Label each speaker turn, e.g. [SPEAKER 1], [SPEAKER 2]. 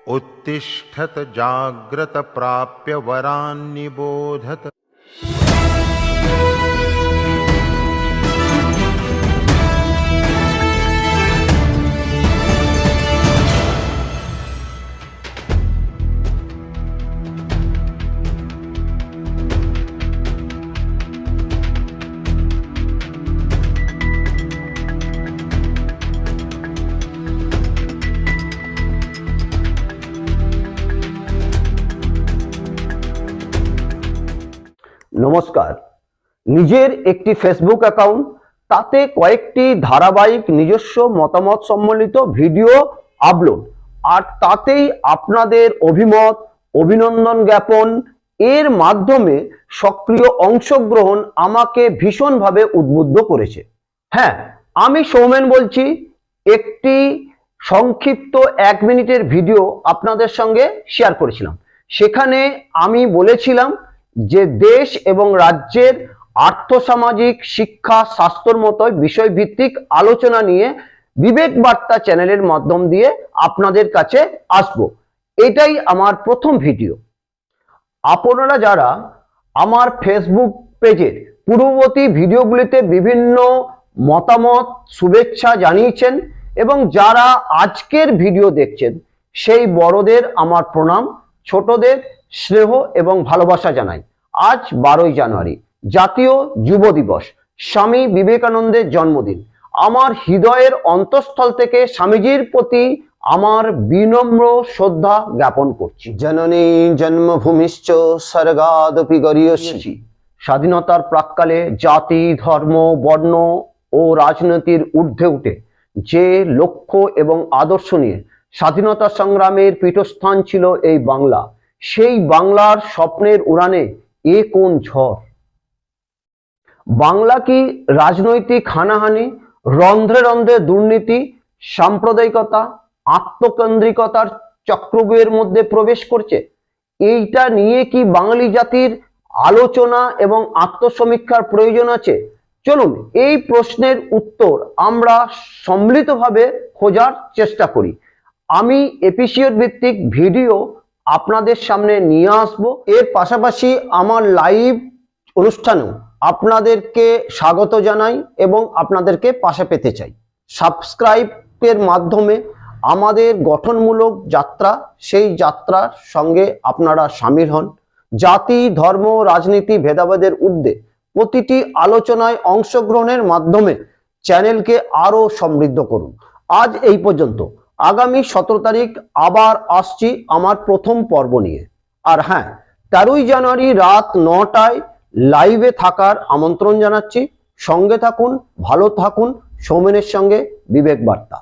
[SPEAKER 1] उत्तिष्ठत जाग्रत प्राप्य वरान् निबोधत।
[SPEAKER 2] নমস্কার। নিজের একটি ফেসবুক অ্যাকাউন্ট, তাতে কয়েকটি ধারাবাহিক নিজস্ব মতামত সম্বলিত ভিডিও আপলোড, আর তাতেই আপনাদের অভিমত, অভিনন্দন জ্ঞাপন এর মাধ্যমে সক্রিয় অংশগ্রহণ আমাকে ভীষণভাবে উদ্বুদ্ধ করেছে। হ্যাঁ, আমি সৌমেন বলছি। একটি সংক্ষিপ্ত 1 মিনিটের ভিডিও আপনাদের সঙ্গে শেয়ার করেছিলাম। সেখানে আমি বলেছিলাম যে দেশ এবং রাজ্যের আর্থসামাজিক, শিক্ষা, স্বাস্থ্যর মতো বিষয়ভিত্তিক আলোচনা নিয়ে বিবেক বার্তা চ্যানেলের মাধ্যম দিয়ে আপনাদের কাছে আসব। এটাই আমার প্রথম ভিডিও। আপনারা যারা আমার ফেসবুক পেজের পূর্ববর্তী ভিডিওগুলিতে বিভিন্ন মতামত, শুভেচ্ছা জানিয়েছেন এবং যারা আজকের ভিডিও দেখছেন, সেই বড়দের আমার প্রণাম, ছোটদের স্নেহ এবং ভালোবাসা জানাই। আজ 12ই জানুয়ারি, জাতীয় যুব দিবস, স্বামী বিবেকানন্দের জন্মদিন। আমার হৃদয়ের অন্তঃস্থল থেকে স্বামীজির প্রতি আমার বিনম্র শ্রদ্ধা জ্ঞাপন করছি। জননী জন্মভূমিশ্চ স্বর্গাদপি গরীয়সী। স্বাধীনতার প্রাক্কালে জাতি, ধর্ম, বর্ণ ও রাজনীতির ঊর্ধ্বে উঠে যে লক্ষ্য এবং আদর্শ নিয়ে স্বাধীনতা সংগ্রামের পীঠস্থান ছিল এই বাংলা, সেই বাংলার স্বপ্নের উড়ানে এ কোন ঝড়। বাংলা কি রাজনৈতিক হানাহানি, রন্ধ্রে রন্ধ্রে দুর্নীতি, সাম্প্রদায়িকতা, আত্মকেন্দ্রিকতার চক্রব্যূহের মধ্যে প্রবেশ করছে? এইটা নিয়ে কি বাঙালি জাতির আলোচনা এবং আত্মসমীক্ষার প্রয়োজন আছে? চলুন এই প্রশ্নের উত্তর আমরা সম্মিলিতভাবে খোঁজার চেষ্টা করি। আমি এপিসোড ভিত্তিক ভিডিও আপনাদের সামনে নিয়ে আসব। এর পাশাপাশি আমার লাইভ অনুষ্ঠানেও আপনাদেরকে স্বাগত জানাই এবং আপনাদেরকে পাশে পেতে চাই। সাবস্ক্রাইবের মাধ্যমে আমাদের গঠনমূলক যাত্রা, সেই যাত্রার সঙ্গে আপনারা সামিল হন। জাতি, ধর্ম, রাজনীতি ভেদাভেদের ঊর্ধ্বে প্রতিটি আলোচনায় অংশগ্রহণের মাধ্যমে চ্যানেলকে আরো সমৃদ্ধ করুন। আজ এই পর্যন্ত। আগামী 17 তারিখ আবার আসছি আমার প্রথম পর্ব নিয়ে। আর হ্যাঁ, 13ই জানুয়ারি রাত 9টায় লাইভে থাকার আমন্ত্রণ জানাচ্ছি। সঙ্গে থাকুন, ভালো থাকুন। সৌমেনের সঙ্গে বিবেক বার্তা।